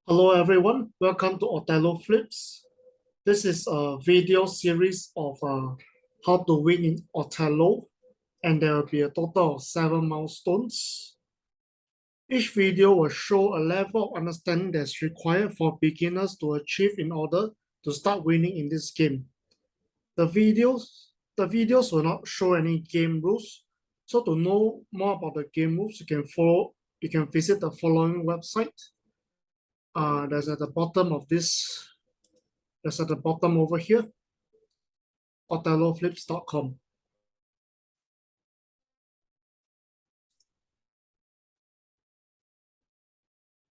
Hello everyone, welcome to Othello Flips. This is a video series of how to win in Othello, and there will be a total of 7 milestones. Each video will show a level of understanding that's required for beginners to achieve in order to start winning in this game. The videos will not show any game rules. So to know more about the game rules, you can visit the following website. There's at the bottom of this That's at the bottom over here, OthelloFlips.com.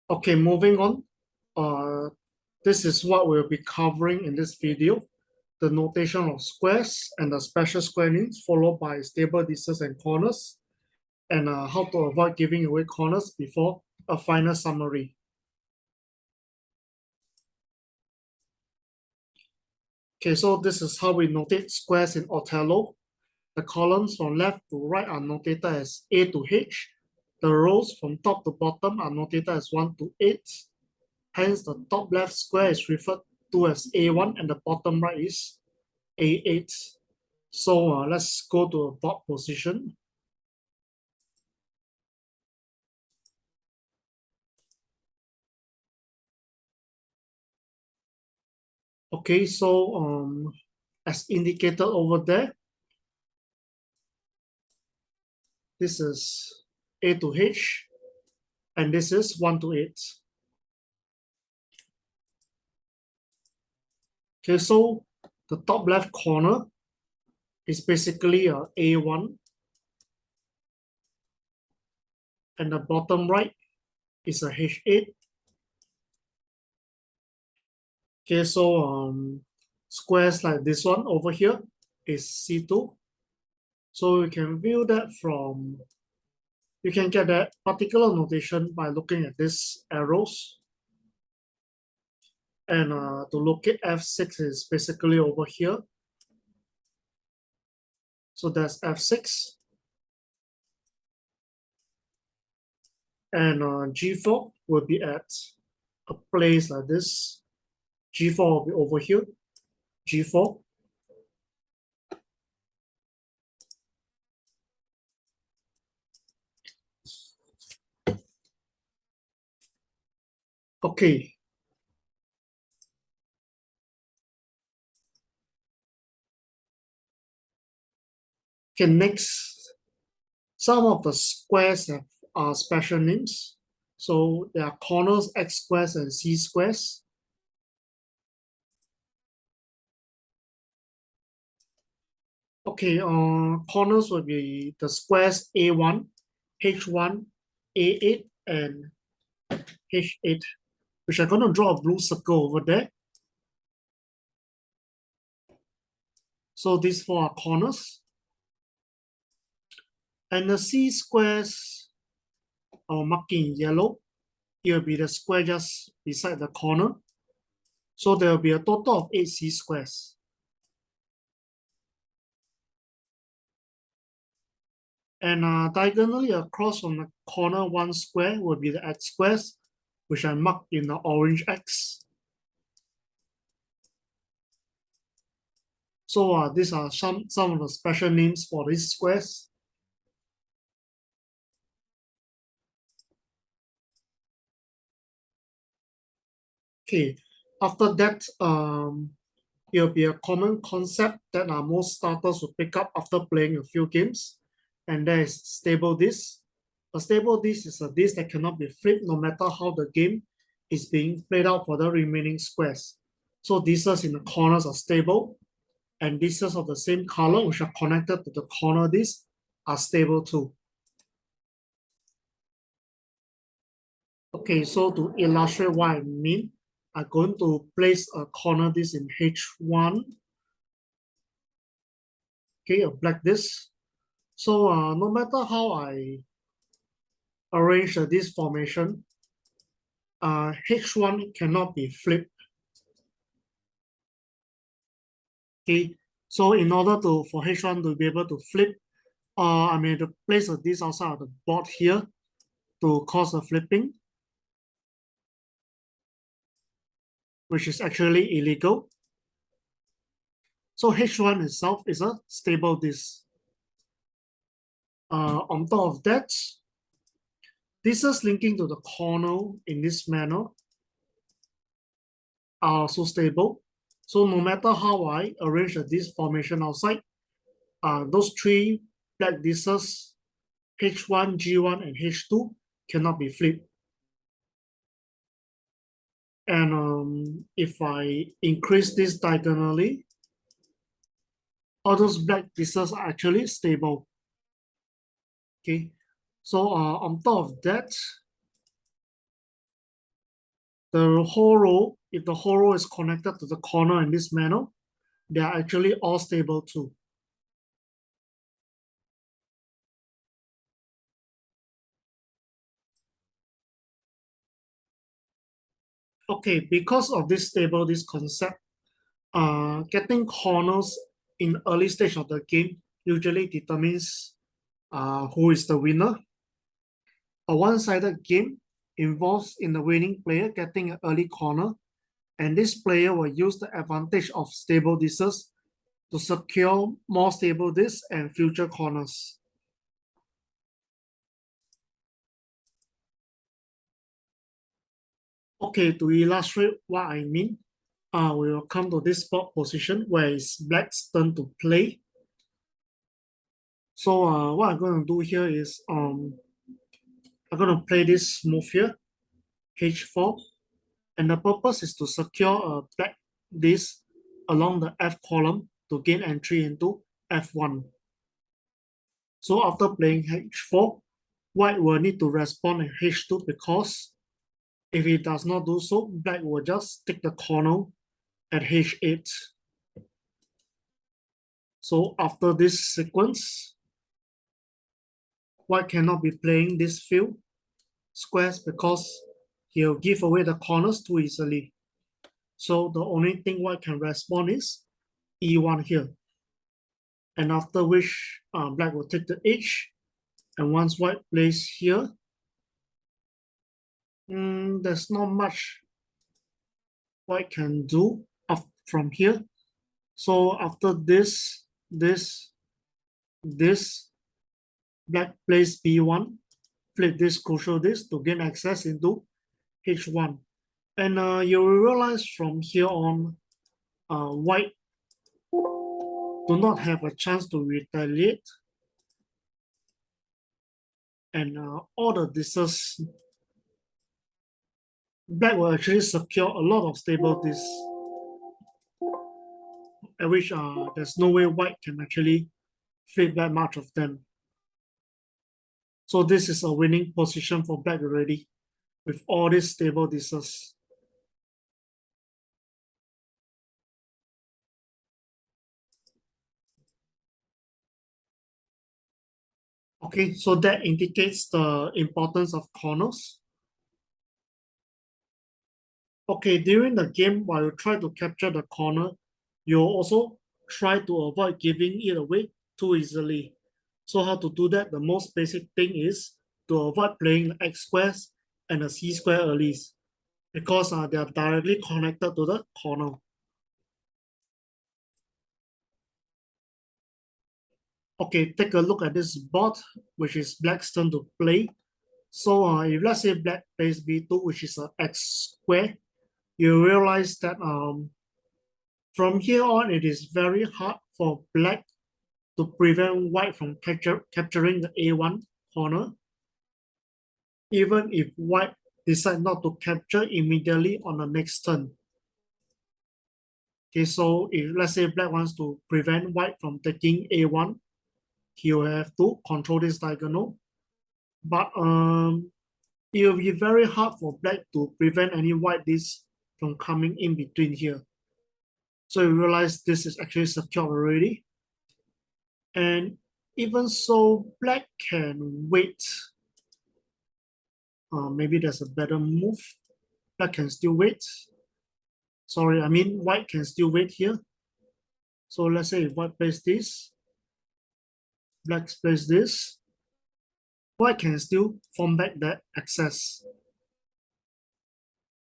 Okay, moving on. This is what we'll be covering in this video. The notation of squares and the special square names, followed by stable distance and corners, and how to avoid giving away corners before a final summary. Okay, so this is how we notate squares in Othello. The columns from left to right are notated as A to H. The rows from top to bottom are notated as 1 to 8. Hence, the top left square is referred to as A1 and the bottom right is A8. So let's go to a dot position. Okay, so as indicated over there, this is A to H, and this is 1 to 8. Okay, so the top left corner is basically a A1, and the bottom right is a H8. Okay, so squares like this one over here is C2. So you can view that you can get that particular notation by looking at these arrows. And to locate F6 is basically over here. So that's F6. And G4 will be at a place like this. G4 will be over here, G4. Okay. Okay, next, some of the squares have special names. So there are corners, X squares and C squares. Okay, corners will be the squares A1, H1, A8, and H8, which I'm going to draw a blue circle over there. So these four are corners. And the C squares are marked in yellow. Here will be the square just beside the corner. So there will be a total of 8 C squares. And diagonally across from the corner one square will be the X squares, which are marked in the orange X. So these are some of the special names for these squares. Okay, after that, it will be a common concept that most starters will pick up after playing a few games, and that is stable disk. A stable disk is a disk that cannot be flipped no matter how the game is being played out for the remaining squares. So disks in the corners are stable, and disks of the same color which are connected to the corner disk are stable too. Okay, so to illustrate what I mean, I'm going to place a corner disk in H1. Okay, a black disk. So no matter how I arrange this formation, H1 cannot be flipped. Okay, so in order for H1 to be able to flip, I may have to place this outside of the board here to cause a flipping. which is actually illegal. So H1 itself is a stable disk. On top of that, disks linking to the corner in this manner are also stable. So no matter how I arrange the disk formation outside, those three black disks, H1, G1, and H2, cannot be flipped. And if I increase this diagonally, all those black pieces are actually stable. Okay, so on top of that, the whole row, if the whole row is connected to the corner in this manner, they are actually all stable too. Okay, because of this stable, this concept, getting corners in early stage of the game usually determines who is the winner. A one-sided game involves in the winning player getting an early corner, and this player will use the advantage of stable disks to secure more stable disks and future corners. Okay, to illustrate what I mean, we will come to this spot position where it's black's turn to play. So what I'm going to do here is I'm going to play this move here, H4, and the purpose is to secure a black disk along the F column to gain entry into F1. So after playing H4, white will need to respond in H2 because if it does not do so, black will just take the corner at H8. So after this sequence, white cannot be playing this few squares because he'll give away the corners too easily. So the only thing white can respond is E1 here. And after which black will take the H. And once white plays here, there's not much white can do from here. So after this, black plays B1, flip this crucial disk to gain access into H1. And you will realize from here on, white do not have a chance to retaliate. And all the disks, black will actually secure a lot of stable disks, at which there's no way white can actually flip that much of them. So this is a winning position for black already with all these stable disks. Okay, so that indicates the importance of corners. Okay, during the game, while you try to capture the corner, you also try to avoid giving it away too easily. So how to do that? The most basic thing is to avoid playing the X squares and the C square early because they are directly connected to the corner. Okay, take a look at this board, which is black's turn to play. So if let's say black plays B2, which is a X square, you realize that from here on, it is very hard for black to prevent white from capturing the A1 corner, even if white decide not to capture immediately on the next turn. Okay, so if let's say black wants to prevent white from taking A1, he will have to control this diagonal. But it will be very hard for black to prevent any white disk from coming in between here. So you realize this is actually secured already. And even so, black can wait. Maybe there's a better move. Black can still wait. Sorry, I mean white can still wait here. So let's say if white plays this, black plays this, white can still form back that access.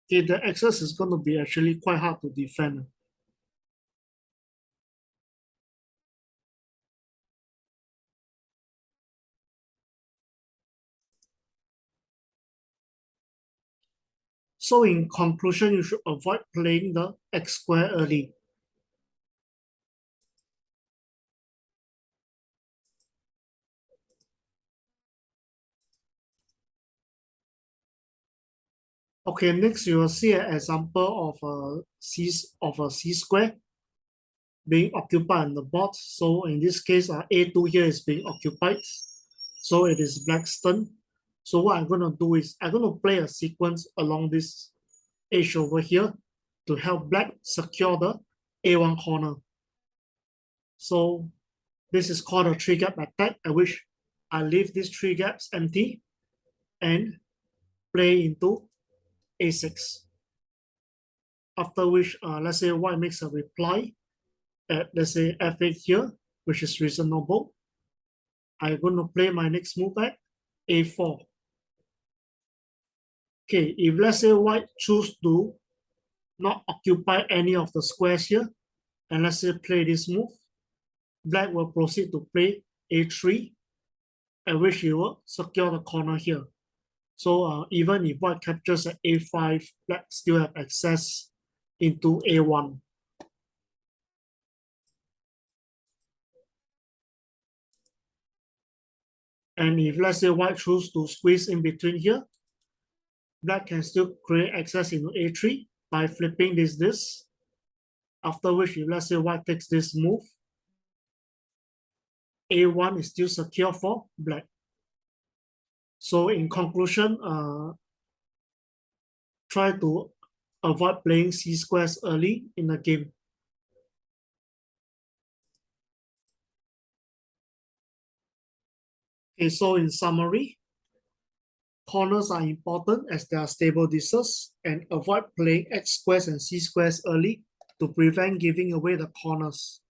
Okay, the access is going to be actually quite hard to defend. So in conclusion, you should avoid playing the X square early. Okay, next you will see an example of a C square being occupied on the board. So in this case, A2 here is being occupied. So it is black's turn. So what I'm going to do is I'm going to play a sequence along this edge over here to help black secure the A1 corner. So this is called a three gap attack, at which I leave these three gaps empty and play into A6. After which, let's say white makes a reply at, let's say, F8 here, which is reasonable. I'm going to play my next move at A4. Okay, if let's say white choose to not occupy any of the squares here, and let's say play this move, black will proceed to play A3, at which he will secure the corner here. So even if white captures at A5, black still have access into A1. And if let's say white choose to squeeze in between here, black can still create access into A3 by flipping this. After which, if let's say white takes this move, A1 is still secure for black. So in conclusion, try to avoid playing C squares early in the game. Okay, so in summary, corners are important as they are stable discs, and avoid playing X squares and C squares early to prevent giving away the corners.